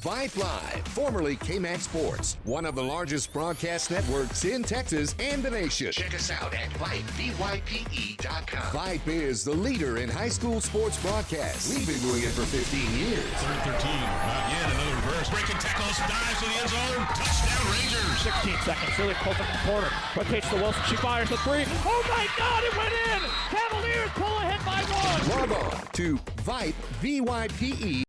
Vype Live, formerly KMAX Sports, one of the largest broadcast networks in Texas and the nation. Check us out at VyPE.com. Vype is the leader in high school sports broadcasts. We've been doing it for 15 years. 3-13, not yet, another reverse. Breaking tackles, dives to the end zone. Touchdown Rangers. 16 seconds, really close up the corner. Rotates to Wilson, she fires the three. Oh my God, it went in! Cavaliers pull ahead by one. Log on to Vype, VYPE.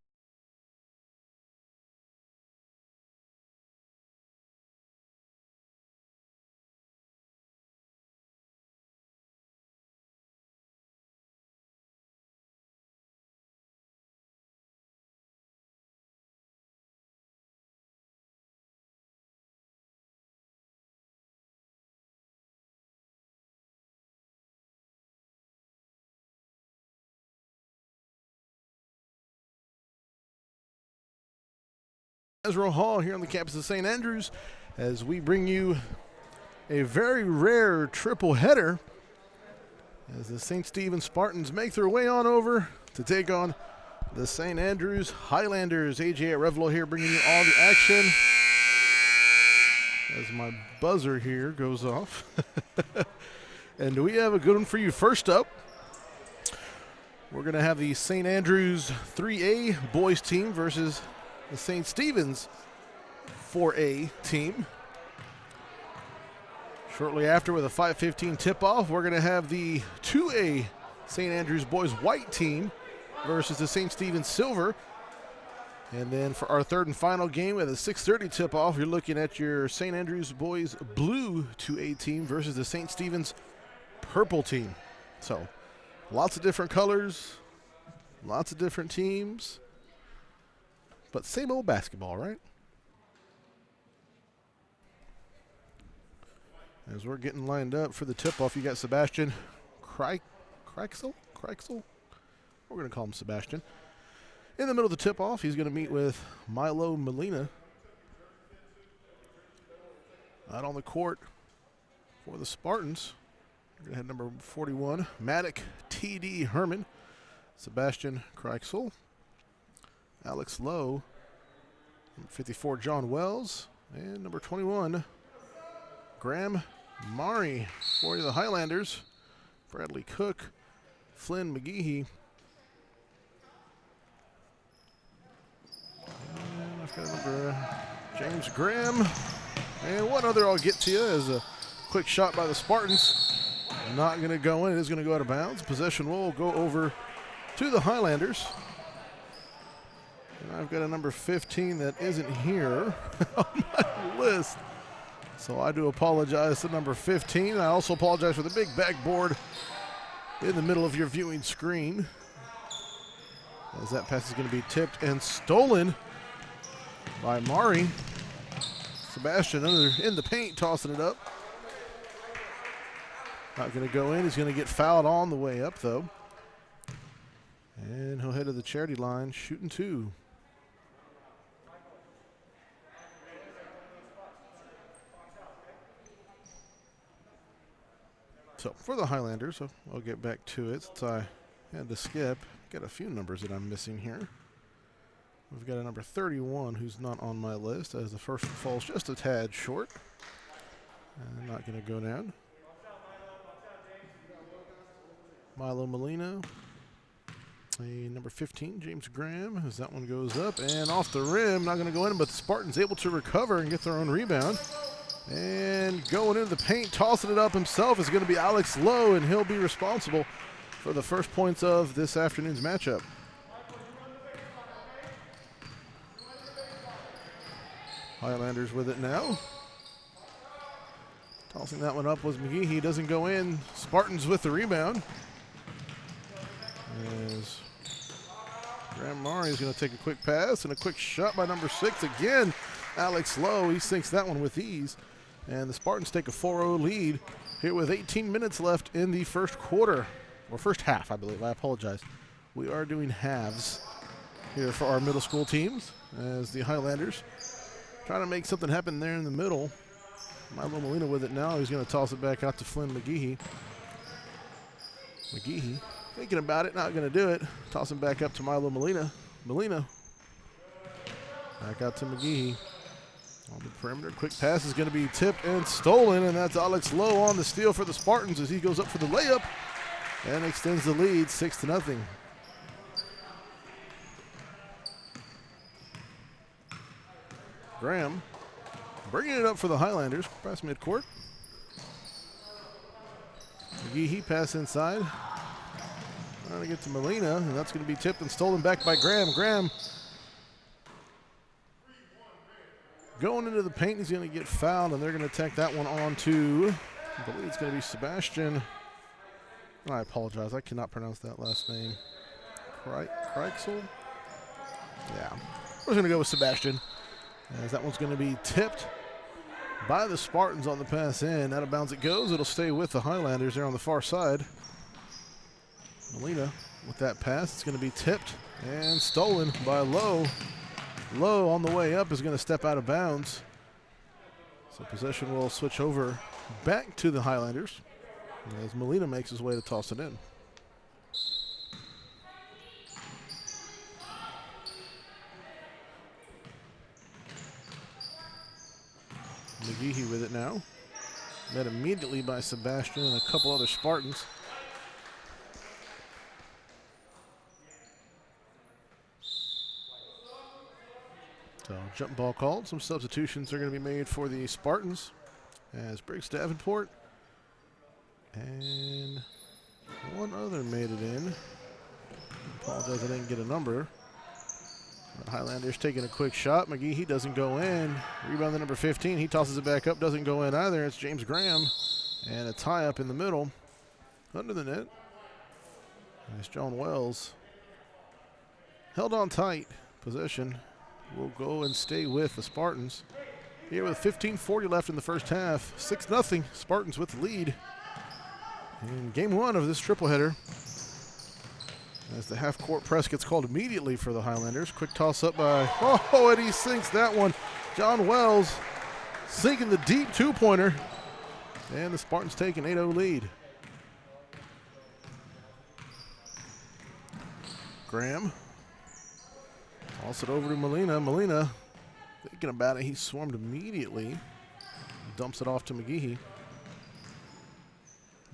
Ezra Hall here on the campus of St. Andrews as we bring you a very rare triple header as the St. Stephen Spartans make their way on over to take on the St. Andrews Highlanders. AJ at Revlo here bringing you all the action as my buzzer here goes off. And we have a good one for you. First up, we're going to have the St. Andrews 3A boys team versus the St. Stephen's 4A team. Shortly after, with a 5:15 tip-off, we're going to have the 2A St. Andrews boys white team versus the St. Stephen's silver. And then for our third and final game, with a 6:30 tip-off, you're looking at your St. Andrews boys blue 2A team versus the St. Stephen's purple team. So lots of different colors, lots of different teams. But same old basketball, right? As we're getting lined up for the tip-off, you got Sebastian Kreixel? We're going to call him Sebastian. In the middle of the tip-off, he's going to meet with Milo Molina. Out on the court for the Spartans, we're going to have number 41, Maddock T.D. Herman, Sebastian Kreixel, Alex Lowe, number 54, John Wells, and number 21, Graham Mari. For the Highlanders, Bradley Cook, Flynn McGehee. And I've got number James Graham. And one other I'll get to you is a quick shot by the Spartans. Not going to go in. It is going to go out of bounds. Possession will go over to the Highlanders. And I've got a number 15 that isn't here on my list. So I do apologize to number 15. I also apologize for the big backboard in the middle of your viewing screen, as that pass is going to be tipped and stolen by Mari. Sebastian in the paint, tossing it up. Not going to go in. He's going to get fouled on the way up, though. And he'll head to the charity line, shooting two. So for the Highlanders, I'll get back to it since I had to skip. Got a few numbers that I'm missing here. We've got a number 31 who's not on my list, as the first one falls just a tad short. And not going to go down. Milo Molina. A number 15, James Graham, as that one goes up and off the rim. Not going to go in, but the Spartans able to recover and get their own rebound. And going into the paint, tossing it up himself is going to be Alex Lowe, and he'll be responsible for the first points of this afternoon's matchup. Highlanders with it now. Tossing that one up was McGehee. Doesn't go in. Spartans with the rebound. As Graham Mari is going to take a quick pass and a quick shot by number 6 again. Alex Lowe, he sinks that one with ease. And the Spartans take a 4-0 lead here with 18 minutes left in the first quarter. Or first half, I believe. I apologize. We are doing halves here for our middle school teams, as the Highlanders trying to make something happen there in the middle. Milo Molina with it now. He's going to toss it back out to Flynn McGehee. McGehee thinking about it, not going to do it. Tossing back up to Milo Molina. Molina Back out to McGehee. On the perimeter, quick pass is going to be tipped and stolen, and that's Alex Lowe on the steal for the Spartans as he goes up for the layup and extends the lead 6-0. Graham bringing it up for the Highlanders, past midcourt. McGehee pass inside. Trying to get to Molina, and that's going to be tipped and stolen back by Graham. Graham going into the paint, he's going to get fouled, and they're going to tack that one on to, I believe it's going to be Sebastian. I apologize, I cannot pronounce that last name. Kreixel? Yeah, we're going to go with Sebastian, as that one's going to be tipped by the Spartans on the pass in. Out of bounds it goes. It'll stay with the Highlanders there on the far side. Molina with that pass. It's going to be tipped and stolen by Lowe. Lowe on the way up is going to step out of bounds. So possession will switch over back to the Highlanders as Molina makes his way to toss it in. McGehee with it now. Met immediately by Sebastian and a couple other Spartans. So jump ball called. Some substitutions are going to be made for the Spartans as Briggs Davenport and one other made it in. Apologize, I didn't get a number. The Highlanders taking a quick shot. McGehee doesn't go in. Rebound to number 15. He tosses it back up. Doesn't go in either. It's James Graham. And a tie up in the middle. Under the net. Nice John Wells. Held on tight. Possession will go and stay with the Spartans. Here with 15:40 left in the first half. 6-0. Spartans with the lead. In game one of this triple header. As the half-court press gets called immediately for the Highlanders. Quick toss-up by, oh, and he sinks that one. John Wells sinking the deep two-pointer. And the Spartans take an 8-0 lead. Graham. Toss it over to Molina. Molina, thinking about it, he swarmed immediately. Dumps it off to McGehee.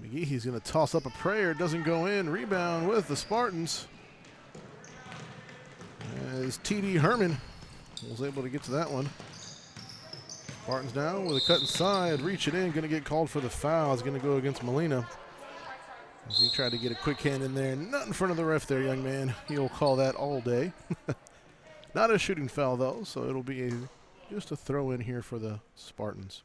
McGehee's going to toss up a prayer. Doesn't go in. Rebound with the Spartans. As T.D. Herman was able to get to that one. Spartans now with a cut inside. Reach it in. Going to get called for the foul. It's going to go against Molina. As he tried to get a quick hand in there. Not in front of the ref there, young man. He'll call that all day. Not a shooting foul, though, so it'll be just a throw in here for the Spartans.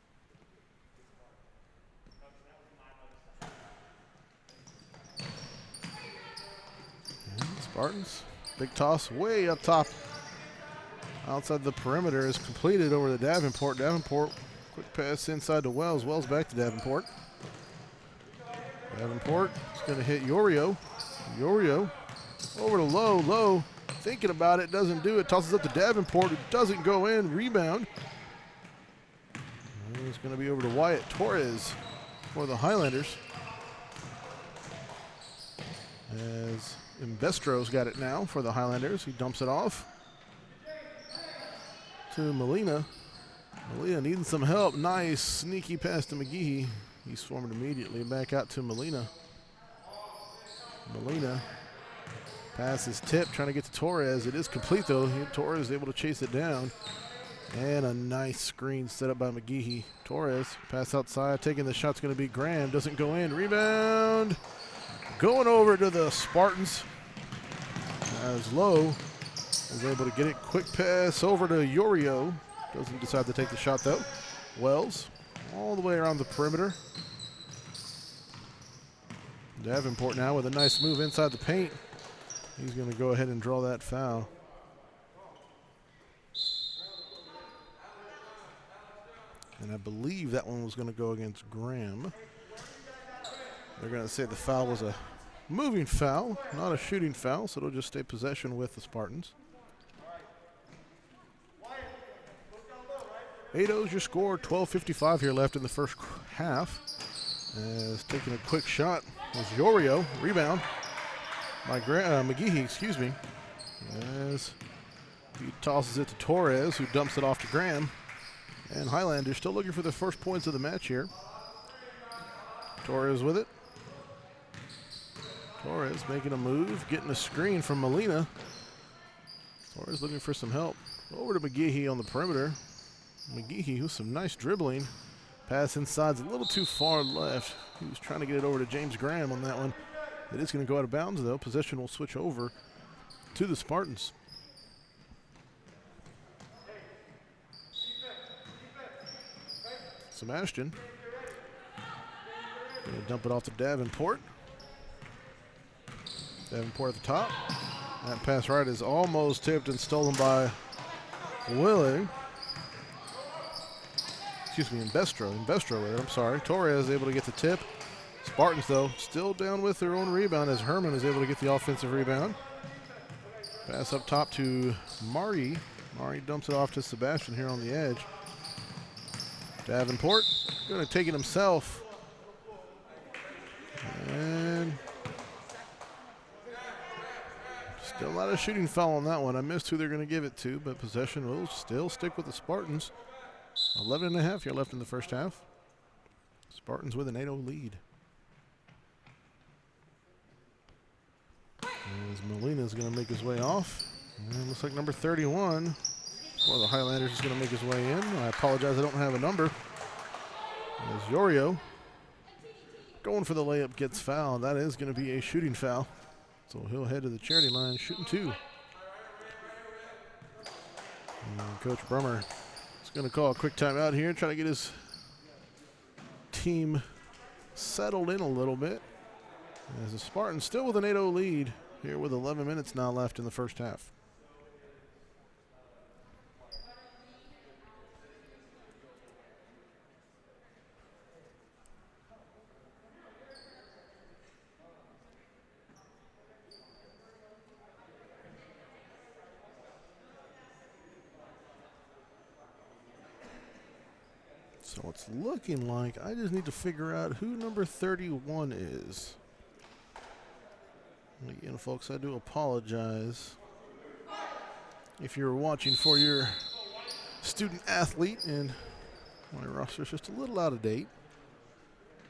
Spartans, big toss way up top. Outside the perimeter is completed over to Davenport. Davenport, quick pass inside to Wells. Wells back to Davenport. Davenport is going to hit Yorio. Yorio over to Lowe. Lowe thinking about it, doesn't do it. Tosses up to Davenport. It doesn't go in. Rebound. And it's going to be over to Wyatt Torres for the Highlanders. As Imbestro's got it now for the Highlanders. He dumps it off to Molina. Molina needing some help. Nice sneaky pass to McGehee. He swarmed immediately back out to Molina. Molina. Pass is tipped, trying to get to Torres. It is complete, though. Torres is able to chase it down. And a nice screen set up by McGehee. Torres, pass outside. Taking the shot's going to be Graham. Doesn't go in. Rebound. Going over to the Spartans. As Lowe was able to get it. Quick pass over to Yorio. Doesn't decide to take the shot, though. Wells all the way around the perimeter. Davenport now with a nice move inside the paint. He's going to go ahead and draw that foul. And I believe that one was going to go against Graham. They're going to say the foul was a moving foul, not a shooting foul, so it'll just stay possession with the Spartans. 8-0 is your score. 12:55 here left in the first half. As taking a quick shot was Yorio. Rebound by McGehee, excuse me. As He tosses it to Torres, who dumps it off to Graham. And Highlanders still looking for the first points of the match here. Torres with it. Torres making a move, getting a screen from Molina. Torres looking for some help. Over to McGehee on the perimeter. McGehee with some nice dribbling. Pass inside's a little too far left. He was trying to get it over to James Graham on that one. It is going to go out of bounds, though. Possession will switch over to the Spartans. Sebastian going to dump it off to Davenport. Davenport at the top. That pass right is almost tipped and stolen by Willing. Excuse me, Investro with it, I'm sorry. Torres able to get the tip. Spartans, though, still down with their own rebound as Herman is able to get the offensive rebound. Pass up top to Mari. Mari dumps it off to Sebastian here on the edge. Davenport going to take it himself. And still not a shooting foul on that one. I missed who they're going to give it to, but possession will still stick with the Spartans. 11.5 here left in the first half. Spartans with an 8-0 lead. As Molina's going to make his way off. And looks like number 31. Well, the Highlanders is going to make his way in. I apologize, I don't have a number. As Yorio going for the layup gets fouled. That is going to be a shooting foul. So he'll head to the charity line, shooting 2. And Coach Brummer is going to call a quick timeout here, try to get his team settled in a little bit. As the Spartans still with an 8-0 lead here with 11 minutes now left in the first half. So it's looking like I just need to figure out who number 31 is. Again, folks, I do apologize if you're watching for your student athlete and my roster is just a little out of date.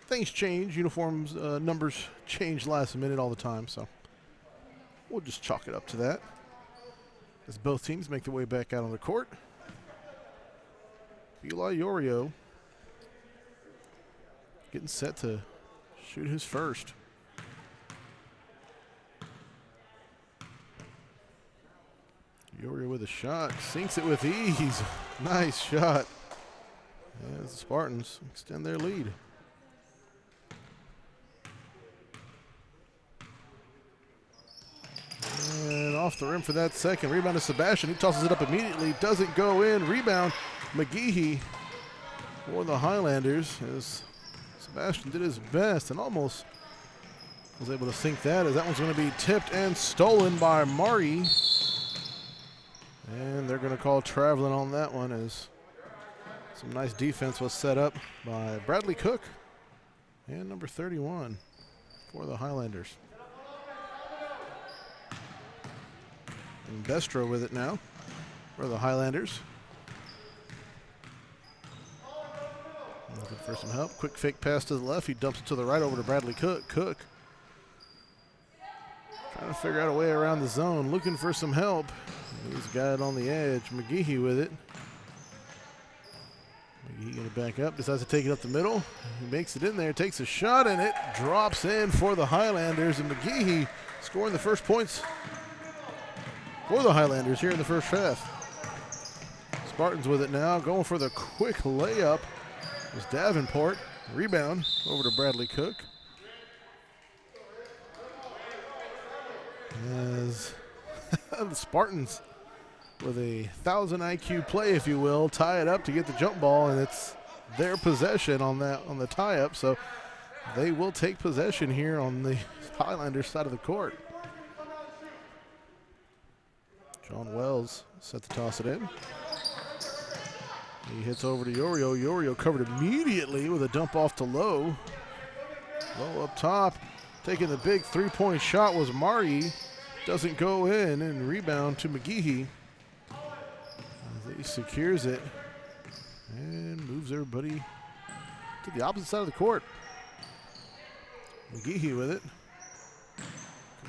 Things change, uniforms, numbers change last minute all the time, so we'll just chalk it up to that as both teams make their way back out on the court. Eli Yorio getting set to shoot his first. Yorio with a shot, sinks it with ease. Nice shot. As the Spartans extend their lead. And off the rim for that second. Rebound to Sebastian. He tosses it up immediately. Doesn't go in. Rebound, McGehee for the Highlanders as Sebastian did his best and almost was able to sink that, as that one's going to be tipped and stolen by Mari. And they're going to call traveling on that one as some nice defense was set up by Bradley Cook and number 31 for the Highlanders. And Bestro with it now for the Highlanders. Looking for some help. Quick fake pass to the left. He dumps it to the right over to Bradley Cook. Cook trying to figure out a way around the zone. Looking for some help. He's got it on the edge. McGehee with it. McGehee going to back up. Decides to take it up the middle. He makes it in there. Takes a shot and it drops in for the Highlanders. And McGehee scoring the first points for the Highlanders here in the first half. Spartans with it now. Going for the quick layup was Davenport. Rebound over to Bradley Cook. As the Spartans with a 1,000 IQ play, if you will, tie it up to get the jump ball, and it's their possession on the tie-up. So they will take possession here on the Highlanders side of the court. John Wells set to toss it in. He hits over to Yorio. Yorio covered immediately with a dump off to Lowe. Lowe up top. Taking the big three-point shot was Mari. Doesn't go in, and rebound to McGehee. He secures it and moves everybody to the opposite side of the court. McGehee with it.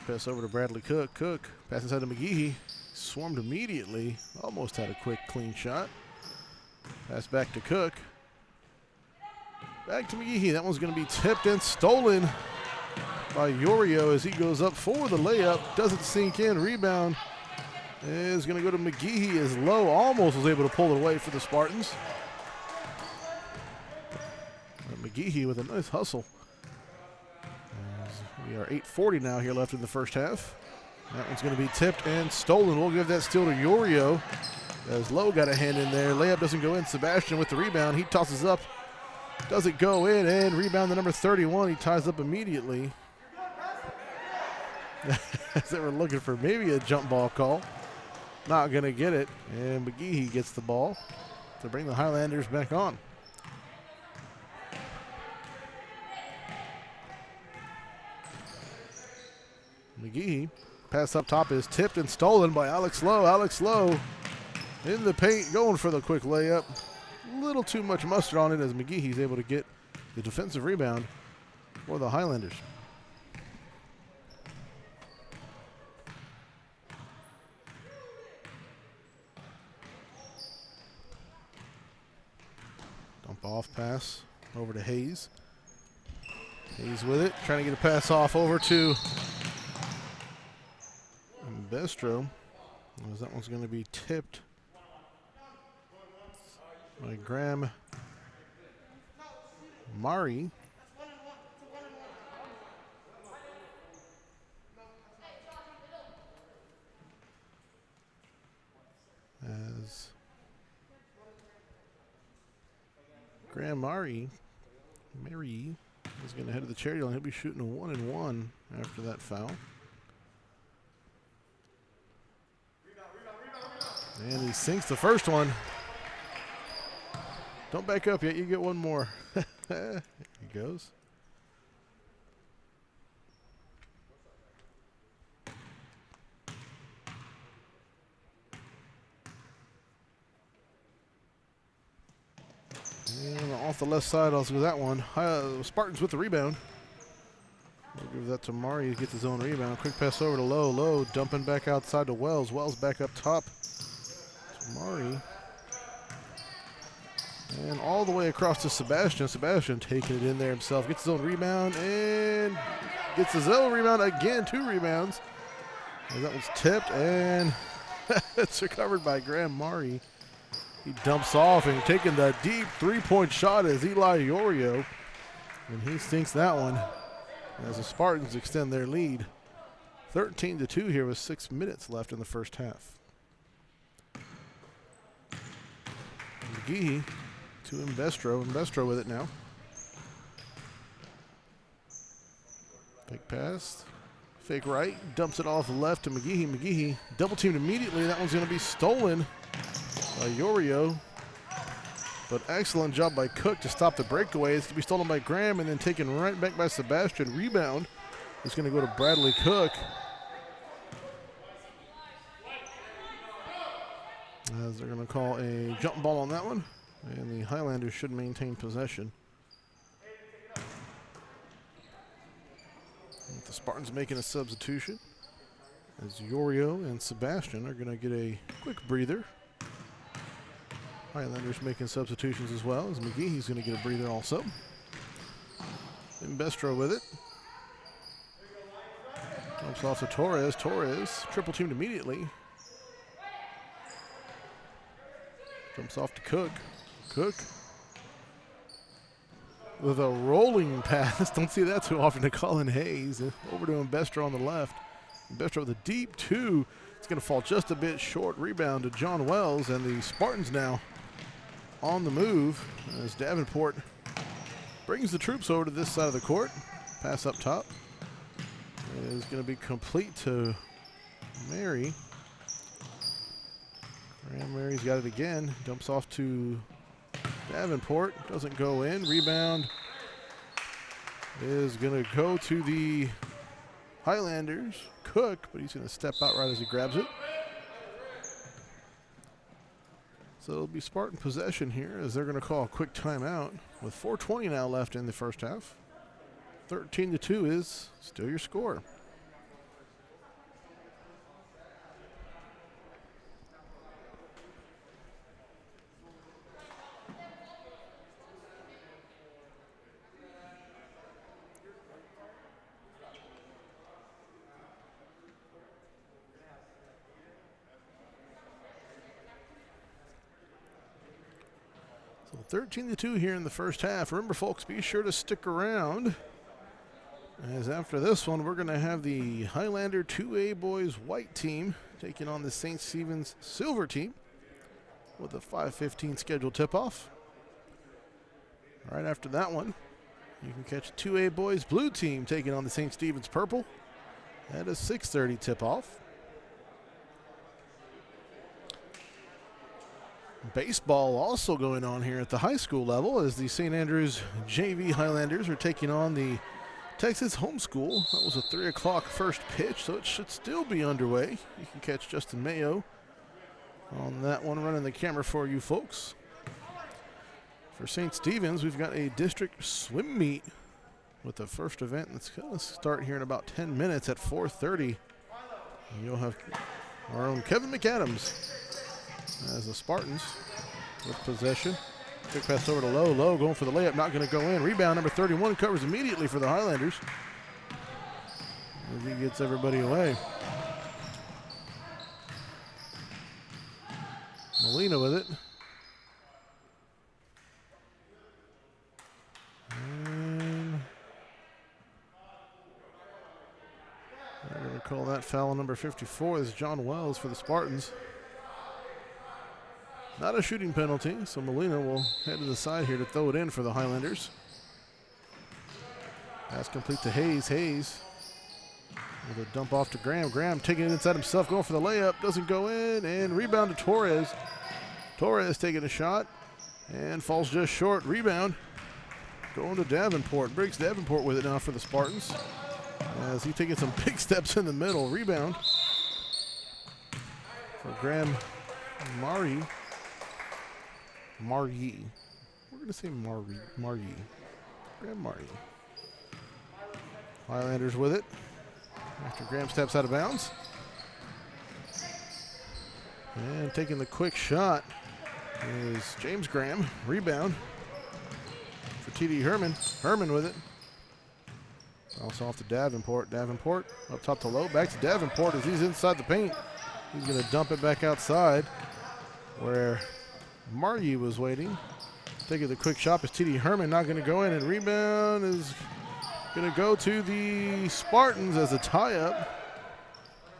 Pass over to Bradley Cook. Cook pass inside to McGehee. Swarmed immediately. Almost had a quick, clean shot. Pass back to Cook. Back to McGehee. That one's going to be tipped and stolen by Yorio as he goes up for the layup. Doesn't sink in. Rebound is going to go to McGehee as Lowe almost was able to pull it away for the Spartans. McGehee with a nice hustle. We are 8:40 now here left in the first half. That one's going to be tipped and stolen. We'll give that steal to Yorio as Lowe got a hand in there. Layup doesn't go in. Sebastian with the rebound. He tosses up. Doesn't go in, and rebound to number 31. He ties up immediately. As they were looking for maybe a jump ball call. Not going to get it, and McGehee gets the ball to bring the Highlanders back on. McGehee, pass up top is tipped and stolen by Alex Lowe. Alex Lowe in the paint, going for the quick layup. A little too much mustard on it as McGehee's able to get the defensive rebound for the Highlanders. Dump off pass over to Hayes. Hayes with it, trying to get a pass off over to Bestro. That one's going to be tipped by Graham Mari. As Graham Mari is going to head to the charity line. He'll be shooting a 1-and-1 after that foul. And he sinks the first one. Don't back up yet. You get one more. Here he goes. And off the left side, I'll do that one. Spartans with the rebound. We'll give that to Mari. He gets his own rebound. Quick pass over to Lowe. Lowe dumping back outside to Wells. Wells back up top. Mari. And all the way across to Sebastian. Sebastian taking it in there himself. Gets his own rebound and gets his own rebound again. 2 rebounds. And that one's tipped and it's recovered by Graham Mari. He dumps off and taking the deep 3-point shot is Eli Yorio. And he sinks that one as the Spartans extend their lead. 13-2 here with 6 minutes left in the first half. McGehee to Mbestro. Mbestro with it now. Fake pass. Fake right. Dumps it off left to McGehee. McGehee double teamed immediately. That one's going to be stolen by Yorio. But excellent job by Cook to stop the breakaway. It's going to be stolen by Graham and then taken right back by Sebastian. Rebound is going to go to Bradley Cook. As they're going to call a jump ball on that one. And the Highlanders should maintain possession. With the Spartans making a substitution as Yorio and Sebastian are going to get a quick breather. Highlanders making substitutions as well as McGehee's going to get a breather also. Mbestro with it. Jumps off to Torres. Torres triple teamed immediately. Jumps off to Cook. Cook with a rolling pass. Don't see that too often to Colin Hayes. Over to Mbestro on the left. Mbestro with a deep 2. It's going to fall just a bit short. Rebound to John Wells, and the Spartans now on the move as Davenport brings the troops over to this side of the court. Pass up top is going to be complete to Mary. Graham Mary's got it again. Dumps off to Davenport. Doesn't go in. Rebound is going to go to the Highlanders. Cook, but he's going to step out right as he grabs it. So it'll be Spartan possession here as they're going to call a quick timeout with 4:20 now left in the first half. 13-2 is still your score. So 13-2 here in the first half. Remember, folks, be sure to stick around, as after this one, we're going to have the Highlander 2A boys white team taking on the St. Stephen's silver team with a 5:15 scheduled tip-off. Right after that one, you can catch 2A boys blue team taking on the St. Stephen's purple at a 6:30 tip-off. Baseball also going on here at the high school level as the St. Andrews JV Highlanders are taking on the Texas Homeschool. That was a 3 o'clock first pitch, so it should still be underway. You can catch Justin Mayo on that one, running the camera for you folks. For St. Stephen's, we've got a district swim meet with the first event that's going to start here in about 10 minutes at 4:30. And you'll have our own Kevin McAdams as the Spartans with possession. Quick pass over to Lowe. Lowe going for the layup, not going to go in. Rebound number 31 covers immediately for the Highlanders as he gets everybody away. Molina with it. And they're going to call that foul number 54. This is John Wells for the Spartans. Not a shooting penalty, so Molina will head to the side here to throw it in for the Highlanders. Pass complete to Hayes. Hayes with a dump off to Graham. Graham taking it inside himself, going for the layup. Doesn't go in, and rebound to Torres. Torres taking a shot and falls just short. Rebound going to Davenport. Briggs Davenport with it now for the Spartans as he taking some big steps in the middle. Rebound for Graham Maryi. We're going to say Maryi. Graham Maryi. Highlanders with it after Graham steps out of bounds. And taking the quick shot is James Graham. Rebound for T.D. Herman. Herman with it. Also off to Davenport. Davenport up top to Lowe. Back to Davenport as he's inside the paint. He's going to dump it back outside where Maryi was waiting. Taking the quick shot is T.D. Herman, not going to go in, and rebound is going to go to the Spartans as a tie-up.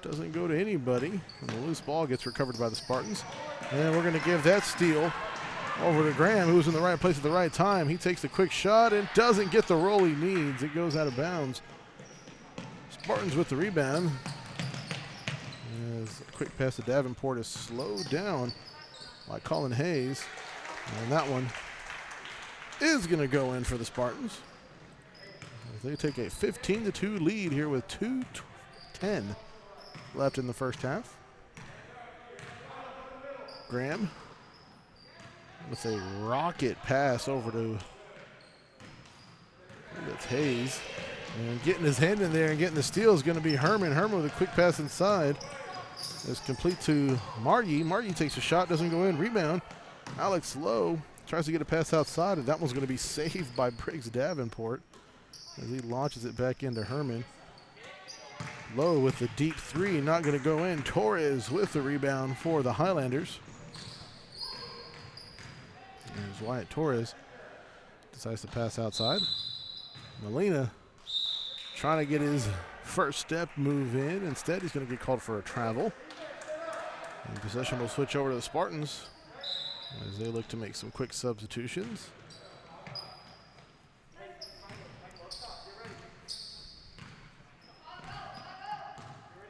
Doesn't go to anybody, and the loose ball gets recovered by the Spartans. And we're going to give that steal over to Graham, who's in the right place at the right time. He takes the quick shot and doesn't get the roll he needs. It goes out of bounds. Spartans with the rebound. As a quick pass to Davenport is slowed down by Colin Hayes. And that one is going to go in for the Spartans. They take a 15-2 lead here with 2:10 left in the first half. Graham with a rocket pass over to, that's Hayes. And getting his hand in there and getting the steal is going to be Herman. Herman with a quick pass inside. It's complete to Maryi. Maryi takes a shot, doesn't go in. Rebound. Alex Lowe tries to get a pass outside, and that one's going to be saved by Briggs Davenport as he launches it back into Herman. Lowe with the deep three, not going to go in. Torres with the rebound for the Highlanders. There's Wyatt Torres. Decides to pass outside. Molina trying to get his first step move in. Instead, he's going to get called for a travel. And possession will switch over to the Spartans as they look to make some quick substitutions.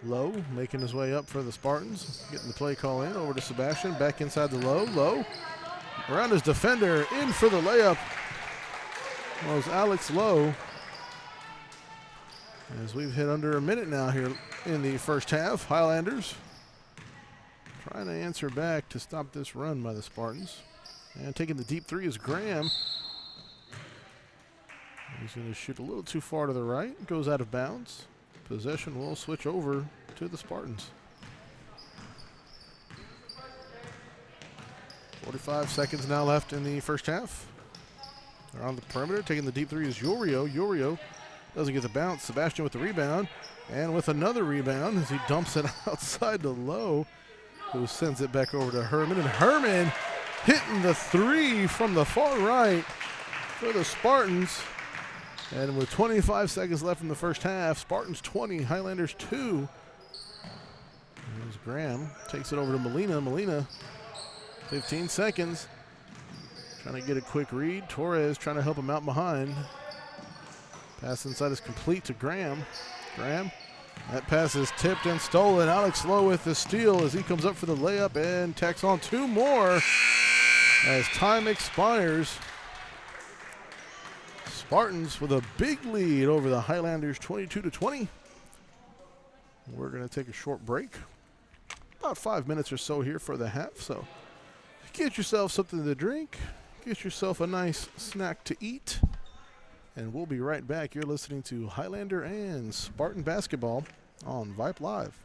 Lowe making his way up for the Spartans. Getting the play call in over to Sebastian. Back inside the Lowe. Lowe around his defender. In for the layup was Alex Lowe. As we've hit under a minute now here in the first half. Highlanders trying to answer back to stop this run by the Spartans. And taking the deep three is Graham. He's going to shoot a little too far to the right. Goes out of bounds. Possession will switch over to the Spartans. 45 seconds now left in the first half. Around the perimeter, taking the deep three is Yorio. Yorio doesn't get the bounce. Sebastian with the rebound. And with another rebound as he dumps it outside to Lowe, who sends it back over to Herman. And Herman hitting the three from the far right for the Spartans. And with 25 seconds left in the first half, Spartans 20, Highlanders 2. There's Graham. Takes it over to Molina. Molina, 15 seconds. Trying to get a quick read. Torres trying to help him out behind. Pass inside is complete to Graham. Graham, that pass is tipped and stolen. Alex Lowe with the steal as he comes up for the layup and tacks on two more as time expires. Spartans with a big lead over the Highlanders, 22-20. We're going to take a short break. About 5 minutes or so here for the half, so get yourself something to drink, get yourself a nice snack to eat, and we'll be right back. You're listening to Highlander and Spartan Basketball on Vype Live.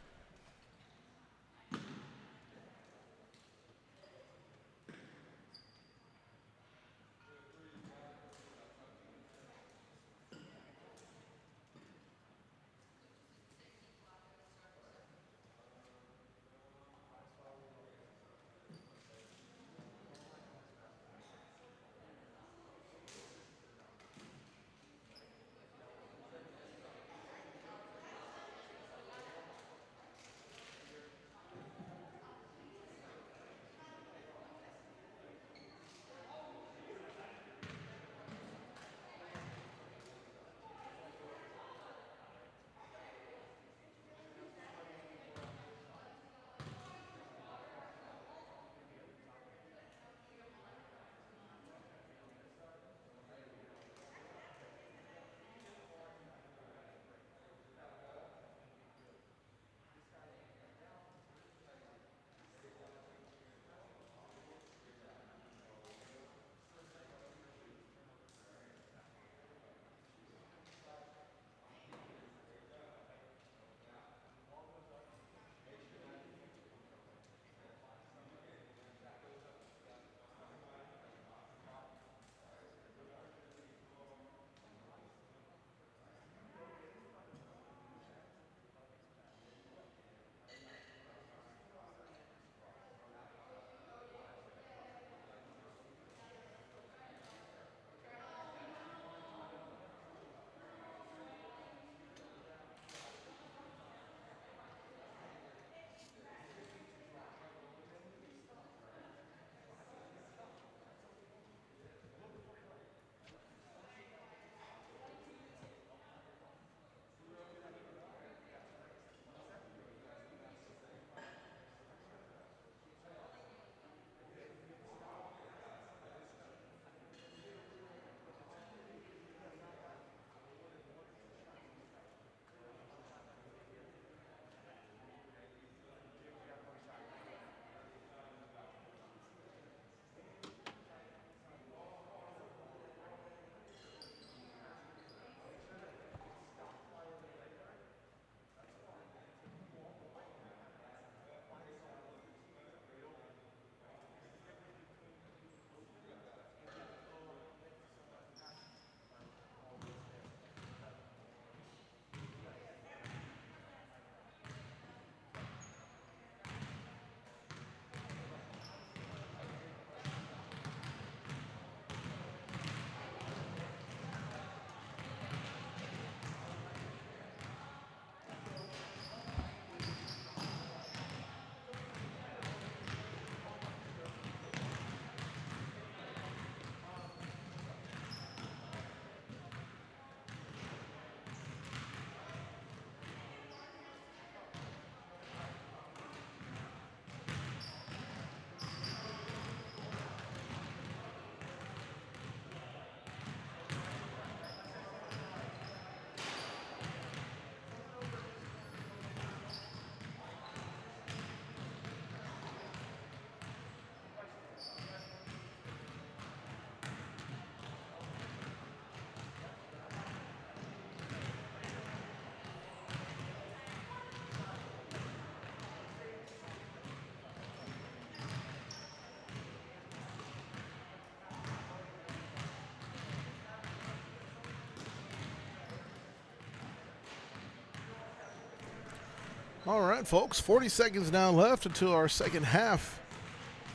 All right, folks, 40 seconds now left until our second half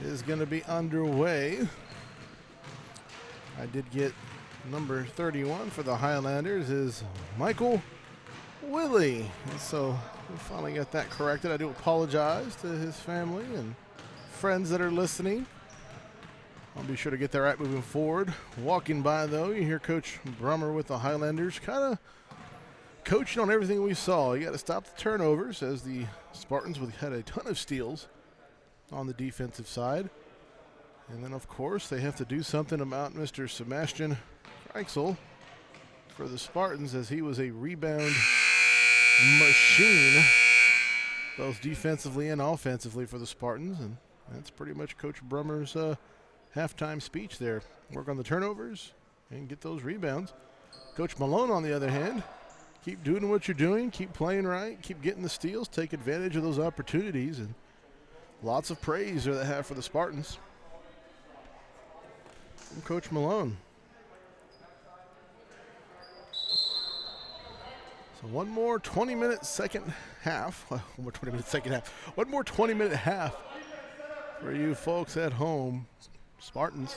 is going to be underway. I did get number 31 for the Highlanders is Michael Willie. And so we finally got that corrected. I do apologize to his family and friends that are listening. I'll be sure to get that right moving forward. Walking by, though, you hear Coach Brummer with the Highlanders kind of coaching on everything we saw. You got to stop the turnovers, as the Spartans had a ton of steals on the defensive side. And then, of course, they have to do something about Mr. Sebastian Reichel for the Spartans, as he was a rebound machine, both defensively and offensively for the Spartans. And that's pretty much Coach Brummer's halftime speech there. Work on the turnovers and get those rebounds. Coach Malone, on the other hand, keep doing what you're doing, keep playing right, keep getting the steals, take advantage of those opportunities, and lots of praise there they have for the Spartans from Coach Malone. So one more 20-minute second half. One more 20-minute second half. One more 20-minute half for you folks at home. Spartans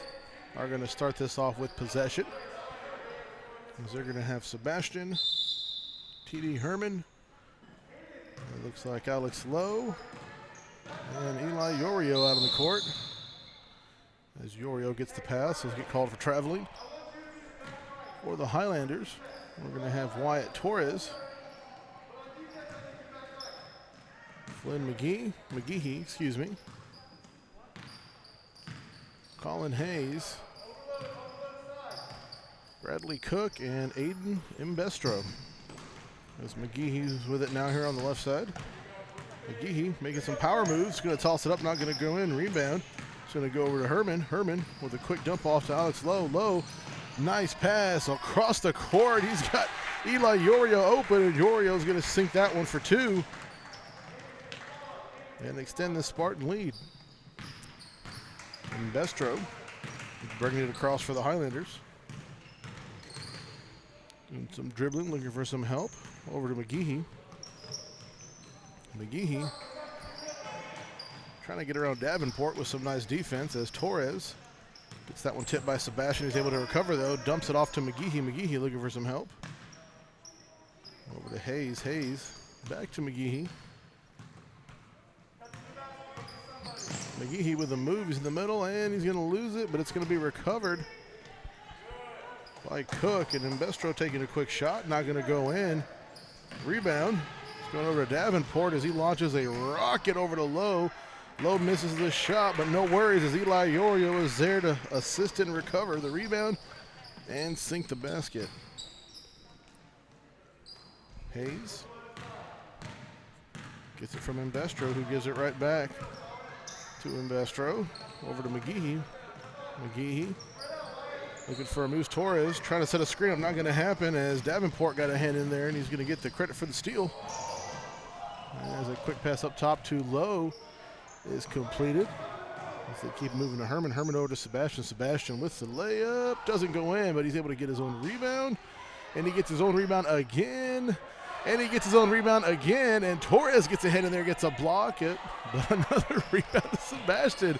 are going to start this off with possession, as they're going to have Sebastian, T.D. Herman, it looks like Alex Lowe, and Eli Yorio out on the court. As Yorio gets the pass, he'll get called for traveling. For the Highlanders, we're going to have Wyatt Torres, Flynn McGehee, Colin Hayes, Bradley Cook, and Aiden Imbestro. As McGeehee's with it now here on the left side. McGehee making some power moves, going to toss it up, not going to go in, rebound. It's going to go over to Herman. Herman with a quick dump off to Alex Lowe. Lowe, nice pass across the court. He's got Eli Yorio open, and Yorio's going to sink that one for two and extend the Spartan lead. And Bestro bringing it across for the Highlanders. Doing some dribbling, looking for some help. Over to McGehee. McGehee trying to get around Davenport with some nice defense, as Torres gets that one tipped by Sebastian. He's able to recover, though. Dumps it off to McGehee. McGehee looking for some help. Over to Hayes. Hayes back to McGehee. McGehee with a move. He's in the middle, and he's going to lose it, but it's going to be recovered by Cook. And Imbestro taking a quick shot. Not going to go in. Rebound. It's going over to Davenport as he launches a rocket over to Lowe. Lowe misses the shot, but no worries, as Eli Yorio is there to assist and recover the rebound and sink the basket. Hayes gets it from Imbestro, who gives it right back to Imbestro. Over to McGehee. McGehee looking for a Moose Torres, trying to set a screen up, not going to happen, as Davenport got a hand in there, and he's going to get the credit for the steal. And there's a quick pass up top to Lowe is completed. As they keep moving to Herman. Herman over to Sebastian. Sebastian with the layup. Doesn't go in, but he's able to get his own rebound. And he gets his own rebound again. And he gets his own rebound again. And Torres gets a head in there, gets a block. But another rebound to Sebastian,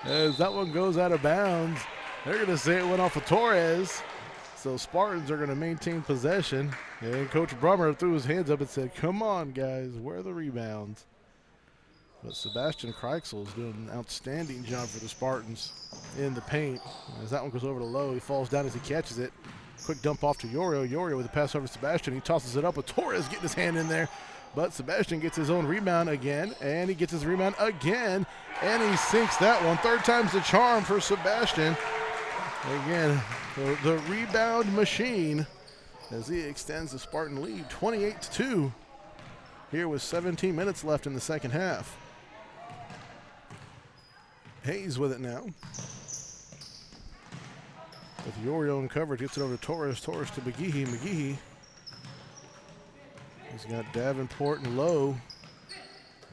as that one goes out of bounds. They're going to say it went off of Torres. So Spartans are going to maintain possession. And Coach Brummer threw his hands up and said, come on, guys, where are the rebounds? But Sebastian Reichel is doing an outstanding job for the Spartans in the paint. As that one goes over to Lowe, he falls down as he catches it. Quick dump off to Yorio. Yorio with a pass over to Sebastian. He tosses it up with Torres getting his hand in there. But Sebastian gets his own rebound again, and he gets his rebound again, and he sinks that one. Third time's the charm for Sebastian. Again, the rebound machine, as he extends the Spartan lead 28-2 here with 17 minutes left in the second half. Hayes with it now. With Yorio in coverage, gets it over to Torres. Torres to McGehee. McGehee. He's got Davenport and Lowe.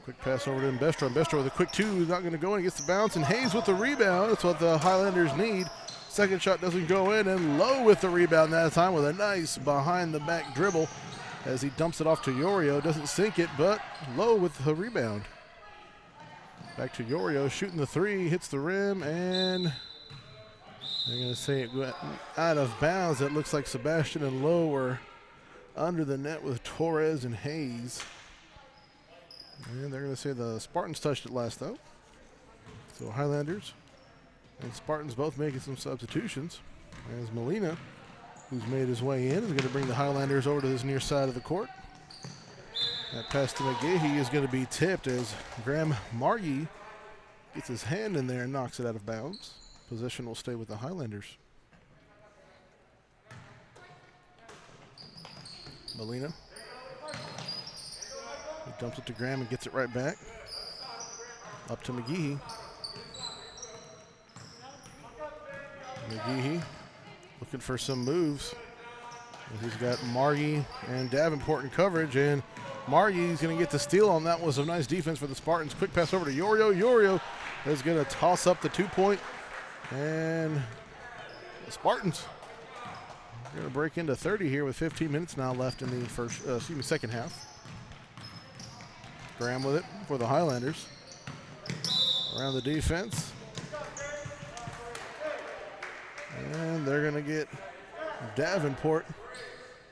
Quick pass over to Imbestro. Imbestro with a quick two. Not going to go in. He gets the bounce. And Hayes with the rebound. That's what the Highlanders need. Second shot doesn't go in. And Lowe with the rebound that time with a nice behind-the-back dribble. as he dumps it off to Yorio. Doesn't sink it, but Lowe with the rebound. Back to Yorio, shooting the three, hits the rim, and they're going to say it went out of bounds. It looks like Sebastian and Lowe were under the net with Torres and Hayes. And they're going to say the Spartans touched it last, though. So Highlanders and Spartans both making some substitutions. As Molina, who's made his way in, is going to bring the Highlanders over to this near side of the court. That pass to McGahee is going to be tipped as Graham Margie gets his hand in there and knocks it out of bounds. Possession will stay with the Highlanders. Molina. He dumps it to Graham and gets it right back. Up to McGahee. McGahee looking for some moves. He's got Margie and Davenport in coverage, and Margie's going to get the steal on that. Was a nice defense for the Spartans. Quick pass over to Yorio. Yorio is going to toss up the 2-point, and the Spartans are going to break into 30 here with 15 minutes now left in the second half. Graham with it for the Highlanders. Around the defense. And they're going to get Davenport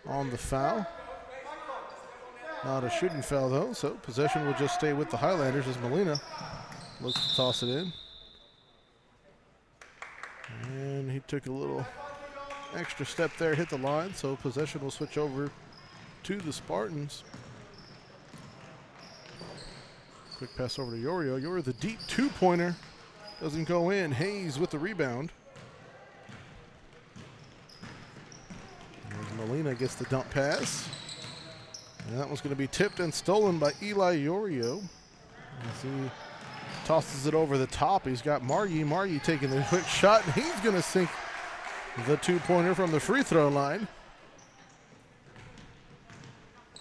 on the foul. Not a shooting foul, though, so possession will just stay with the Highlanders as Molina looks to toss it in. And he took a little extra step there, hit the line, so possession will switch over to the Spartans. Quick pass over to Yorio. Yorio, the deep 2-pointer, doesn't go in. Hayes with the rebound. As Molina gets the dump pass. And that one's going to be tipped and stolen by Eli Yorio. As he tosses it over the top, he's got Margie. Margie taking the quick shot, and he's going to sink the 2-pointer from the free throw line.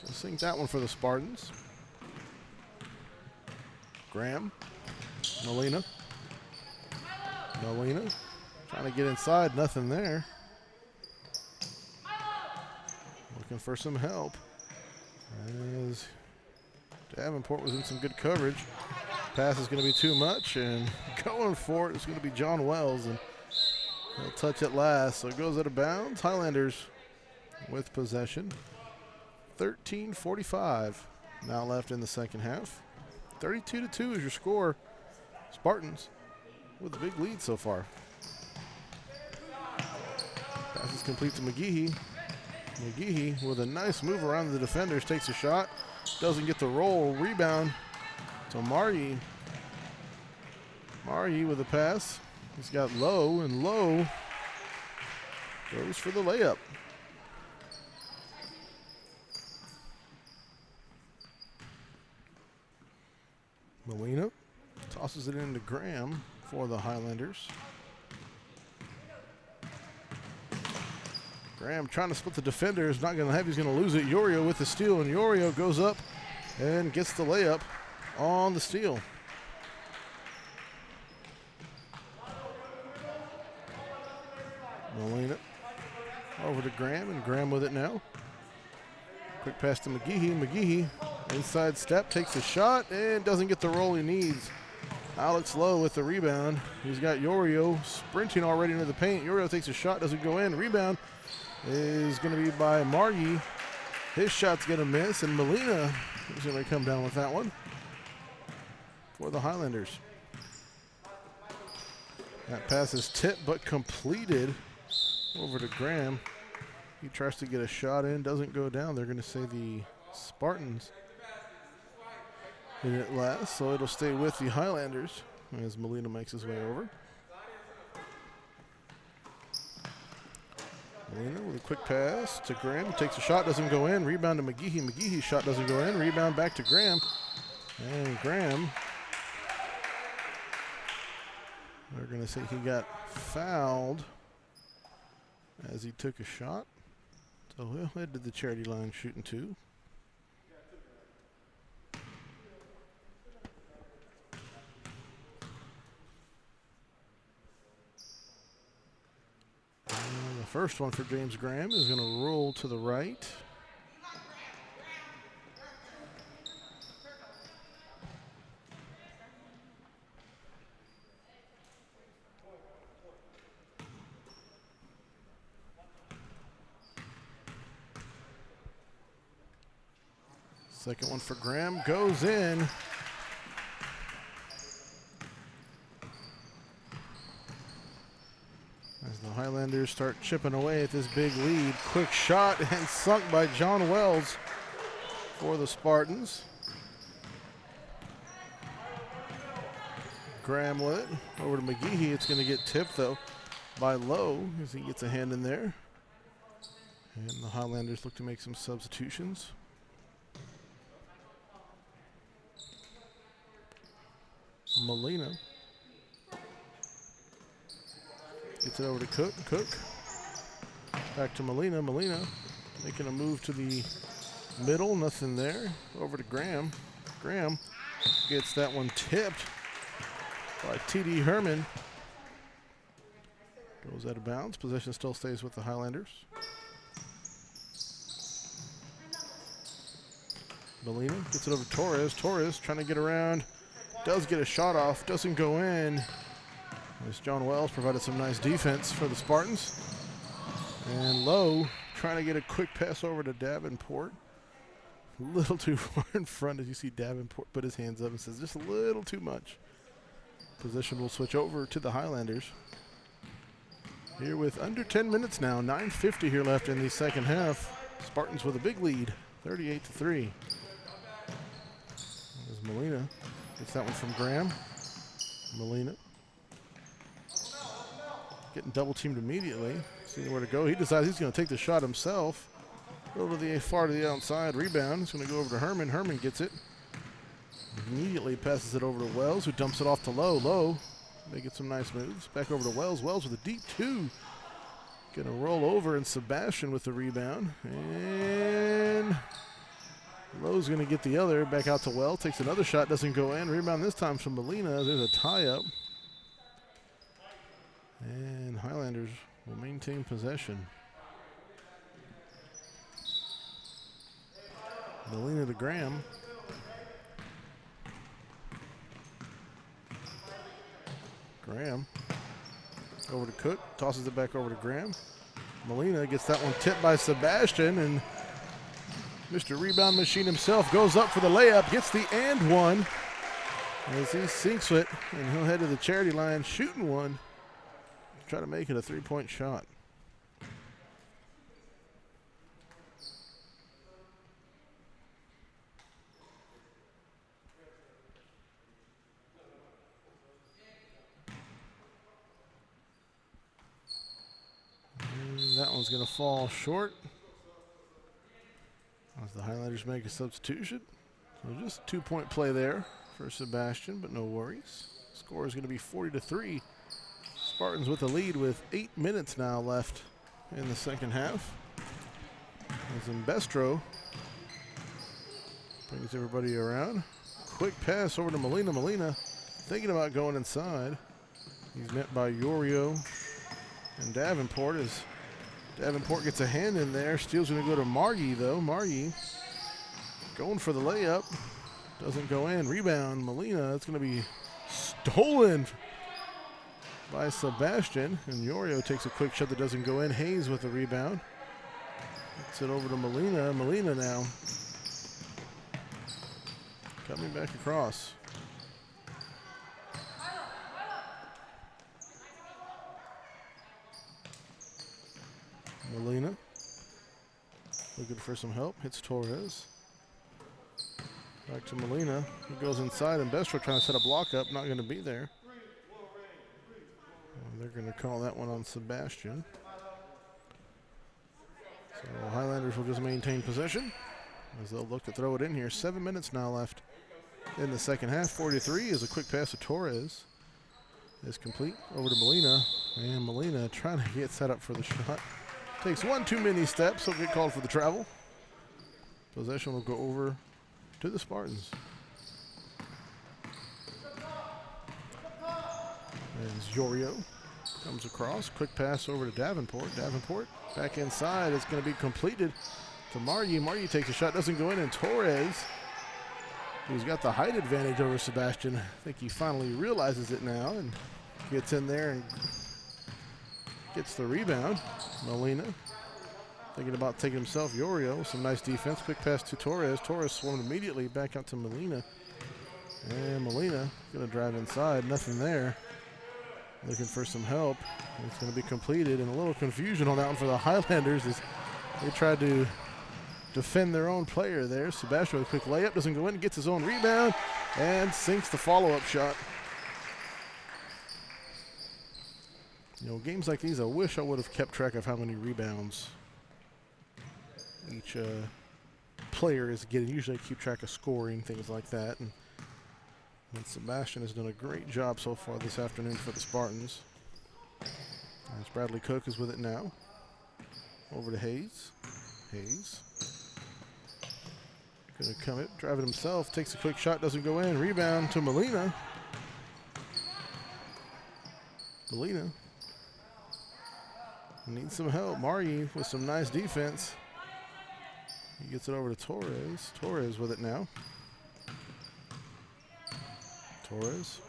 We'll sink that one for the Spartans. Graham, Molina. Molina trying to get inside, nothing there. Looking for some help. As Davenport was in some good coverage. Pass is going to be too much, and going for it is going to be John Wells, and he'll touch it last, so it goes out of bounds. Highlanders with possession. 13:45 now left in the second half. 32-2 is your score. Spartans with a big lead so far. Pass is complete to McGahee. McGahee with a nice move around the defenders, takes a shot, doesn't get the roll. Rebound to Margie. Margie with a pass. He's got Lowe, and Lowe goes for the layup. Molina tosses it into Graham for the Highlanders. Graham trying to split the defenders, not going to have, he's going to lose it. Yorio with the steal, and Yorio goes up and gets the layup on the steal. Molina over to Graham, and Graham with it now. Quick pass to McGahee. McGahee inside step, takes a shot, and doesn't get the roll he needs. Alex Lowe with the rebound. He's got Yorio sprinting already into the paint. Yorio takes a shot, doesn't go in. Rebound is going to be by Margie. His shot's going to miss, and Molina is going to come down with that one for the Highlanders. That pass is tipped but completed over to Graham. He tries to get a shot in, doesn't go down. They're going to say the Spartans did it last, so it'll stay with the Highlanders as Molina makes his way over. Molina with a quick pass to Graham. He takes a shot, doesn't go in. Rebound to McGahee. McGahee's shot doesn't go in. Rebound back to Graham. And Graham, they're going to say he got fouled as he took a shot. So he'll head to the charity line shooting two. And the first one for James Graham is going to roll to the right. Second one for Graham goes in. As the Highlanders start chipping away at this big lead. Quick shot and sunk by John Wells for the Spartans. Graham with it. Over to McGehee. It's going to get tipped, though, by Lowe as he gets a hand in there. And the Highlanders look to make some substitutions. Molina gets it over to Cook. Cook back to Molina. Molina making a move to the middle. Nothing there. Over to Graham. Graham gets that one tipped by T.D. Herman. Goes out of bounds. Possession still stays with the Highlanders. Molina gets it over to Torres. Torres trying to get around. Does get a shot off. Doesn't go in. As John Wells provided some nice defense for the Spartans. And Lowe trying to get a quick pass over to Davenport. A little too far in front as you see Davenport put his hands up and says just a little too much. Possession will switch over to the Highlanders. Here with under 10 minutes now. 9:50 here left in the second half. Spartans with a big lead, 38-3. There's Molina. Gets that one from Graham. Molina. Getting double teamed immediately. Seeing where to go. He decides he's going to take the shot himself. Go to the far to the outside. Rebound. It's going to go over to Herman. Herman gets it. Immediately passes it over to Wells, who dumps it off to Lowe. Lowe, they get some nice moves. Back over to Wells. Wells with a deep two. Going to roll over, and Sebastian with the rebound. And Lowe's going to get the other. Back out to Wells. Takes another shot. Doesn't go in. Rebound this time from Molina. There's a tie-up. And Highlanders will maintain possession. Molina to Graham. Graham over to Cook, tosses it back over to Graham. Molina gets that one tipped by Sebastian, and Mr. Rebound Machine himself goes up for the layup, gets the and one as he sinks it, and he'll head to the charity line shooting one. Try to make it a three-point shot. That one's going to fall short as the Highlanders make a substitution. So just a 2-point play there for Sebastian, but no worries. Score is going to be 40-3. Spartans with the lead with 8 minutes now left in the second half. As Mbestro brings everybody around. Quick pass over to Molina. Molina thinking about going inside. He's met by Yorio and Davenport as Davenport gets a hand in there. Steel's going to go to Margie, though. Margie going for the layup. Doesn't go in. Rebound, Molina. It's going to be stolen by Sebastian. And Yorio takes a quick shot that doesn't go in. Hayes with the rebound. Gets it over to Molina. Molina now coming back across. Molina looking for some help, hits Torres. Back to Molina, he goes inside, and Bestro trying to set a block up, not going to be there. And they're going to call that one on Sebastian. So Highlanders will just maintain possession as they'll look to throw it in here. 7 minutes now left in the second half. 43 is a quick pass to Torres. Is complete over to Molina, and Molina trying to get set up for the shot. Takes one too many steps, he'll get called for the travel. Possession will go over to the Spartans. As Yorio comes across, quick pass over to Davenport. Davenport back inside, it's going to be completed to Margie. Margie takes a shot, doesn't go in, and Torres, who's got the height advantage over Sebastian, I think he finally realizes it now and gets in there and gets the rebound. Molina Thinking about taking himself. Yorio, some nice defense. Quick pass to Torres. Torres swarmed immediately back out to Molina. And Molina going to drive inside. Nothing there. Looking for some help. It's going to be completed. And a little confusion on that one for the Highlanders as they tried to defend their own player there. Sebastian with a quick layup. Doesn't go in. Gets his own rebound. And sinks the follow-up shot. You know, games like these, I wish I would have kept track of how many rebounds each player is getting. Usually I keep track of scoring, things like that. And Sebastian has done a great job so far this afternoon for the Spartans. As Bradley Cook is with it now. Over to Hayes. Hayes. Gonna come it, drive it himself, takes a quick shot, doesn't go in. Rebound to Molina. Molina needs some help. Margie with some nice defense. He gets it over to Torres. Torres with it now. Torres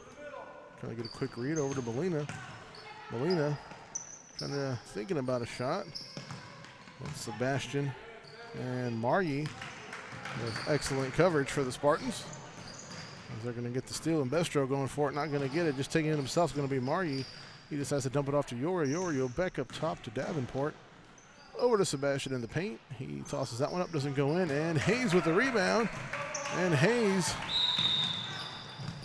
trying to get a quick read over to Molina. Molina thinking about a shot. That's Sebastian and Margie with excellent coverage for the Spartans. As they're going to get the steal, and Bestro going for it, not going to get it. Just taking it himself is going to be Margie. He decides to dump it off to Yorio. Yorio back up top to Davenport. Over to Sebastian in the paint. He tosses that one up, doesn't go in. And Hayes with the rebound. And Hayes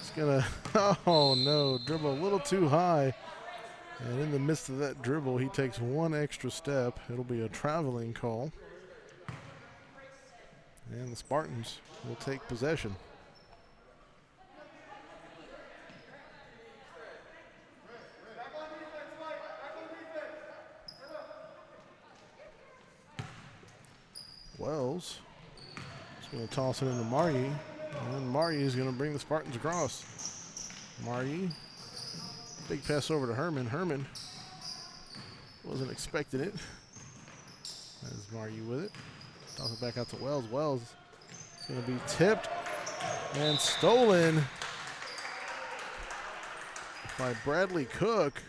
is going to, oh no, dribble a little too high. And in the midst of that dribble, he takes one extra step. It'll be a traveling call. And the Spartans will take possession. Wells is going to toss it into Margie, and Margie is going to bring the Spartans across. Margie, big pass over to Herman. Herman wasn't expecting it. As Margie with it. Toss it back out to Wells. Wells is going to be tipped and stolen by Bradley Cook.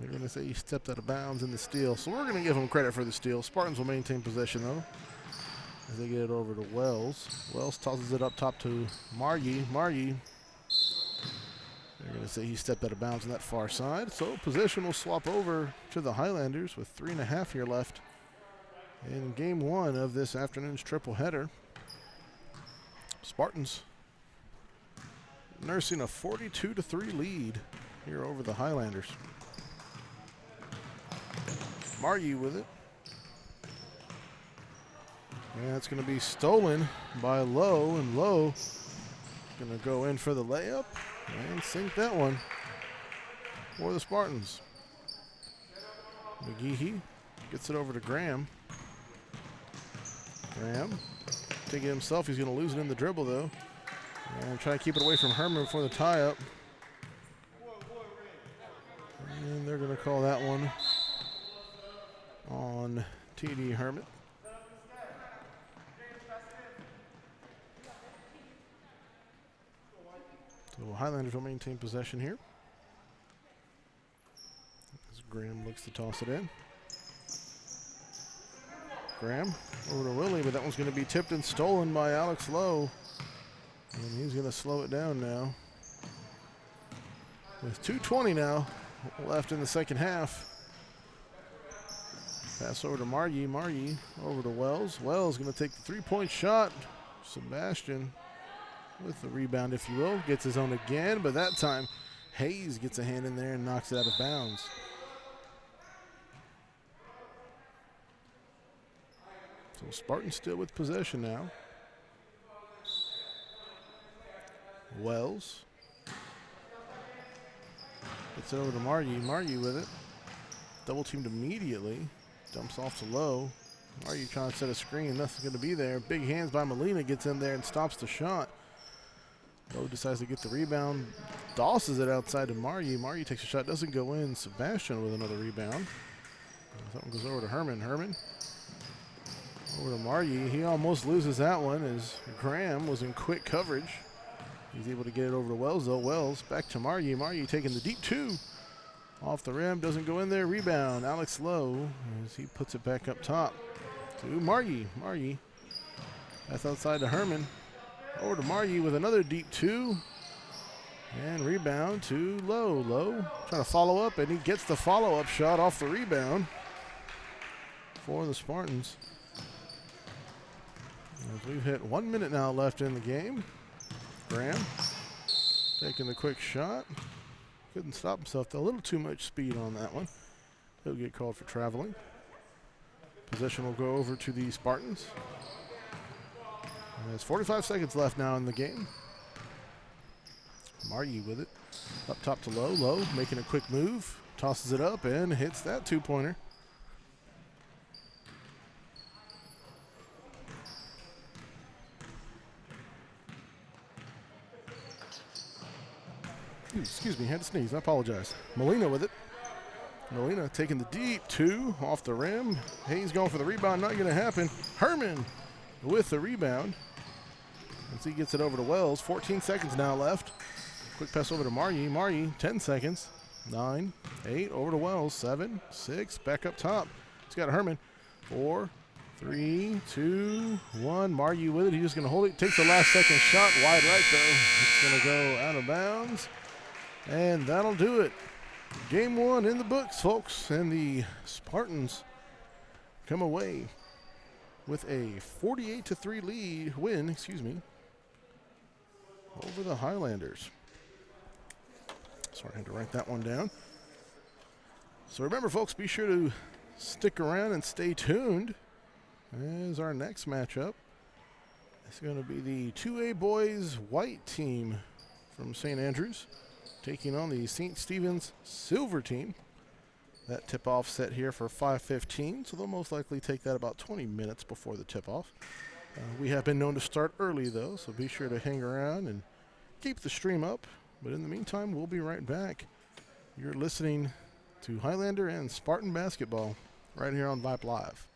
They're going to say he stepped out of bounds in the steal. So we're going to give him credit for the steal. Spartans will maintain possession, though, as they get it over to Wells. Wells tosses it up top to Margie. Margie, they're going to say he stepped out of bounds on that far side. So possession will swap over to the Highlanders with 3.5 here left in game one of this afternoon's triple header. Spartans nursing a 42-3 lead here over the Highlanders. Margie with it. And it's going to be stolen by Lowe, and Lowe going to go in for the layup and sink that one for the Spartans. McGehee gets it over to Graham. Graham taking it himself. He's going to lose it in the dribble, though. And try to keep it away from Herman for the tie-up. And they're going to call that one on T.D. Herman. So Highlanders will maintain possession here. As Graham looks to toss it in. Graham over to Willie, but that one's going to be tipped and stolen by Alex Lowe. And he's going to slow it down now. With 2:20 now left in the second half. Pass over to Margie. Margie over to Wells. Wells going to take the three-point shot. Sebastian with the rebound, if you will. Gets his own again, but that time Hayes gets a hand in there and knocks it out of bounds. So Spartans still with possession now. Wells gets it over to Margie. Margie with it. Double teamed immediately. Dumps off to Lowe. Margie trying to set a screen. Nothing's going to be there. Big hands by Molina. Gets in there and stops the shot. Lowe decides to get the rebound. Dosses it outside to Margie. Margie takes a shot. Doesn't go in. Sebastian with another rebound. That one goes over to Herman. Herman over to Margie. He almost loses that one as Graham was in quick coverage. He's able to get it over to Wells, though. Wells back to Margie. Margie taking the deep two. Off the rim, doesn't go in there. Rebound, Alex Lowe, as he puts it back up top to Margie. Margie, that's outside to Herman. Over to Margie with another deep two. And rebound to Lowe. Lowe trying to follow up, and he gets the follow-up shot off the rebound for the Spartans. As we've hit 1 minute now left in the game. Graham taking the quick shot. Couldn't stop himself, though. A little too much speed on that one. He'll get called for traveling. Possession will go over to the Spartans. There's 45 seconds left now in the game. Margie with it. Up top to Lowe. Lowe making a quick move. Tosses it up and hits that two-pointer. Ooh, excuse me, had to sneeze. I apologize. Molina with it. Molina taking the deep two off the rim. Hayes going for the rebound. Not going to happen. Herman with the rebound as he gets it over to Wells. 14 seconds now left. Quick pass over to Margie. Margie, 10 seconds. 9, 8, over to Wells. 7, 6, back up top. He's got Herman. 4, 3, 2, 1. Margie with it. He's just going to hold it. Takes the last second shot. Wide right, though. It's going to go out of bounds. And that'll do it. Game 1 in the books, folks. And the Spartans come away with a 48-3 win, over the Highlanders. Sorry, I had to write that one down. So remember, folks, be sure to stick around and stay tuned as our next matchup. It's going to be the 2A boys white team from St. Andrews taking on the St. Stephen's silver team. That tip-off set here for 5:15, so they'll most likely take that about 20 minutes before the tip-off. We have been known to start early, though, so be sure to hang around and keep the stream up. But in the meantime, we'll be right back. You're listening to Highlander and Spartan basketball right here on Vype Live.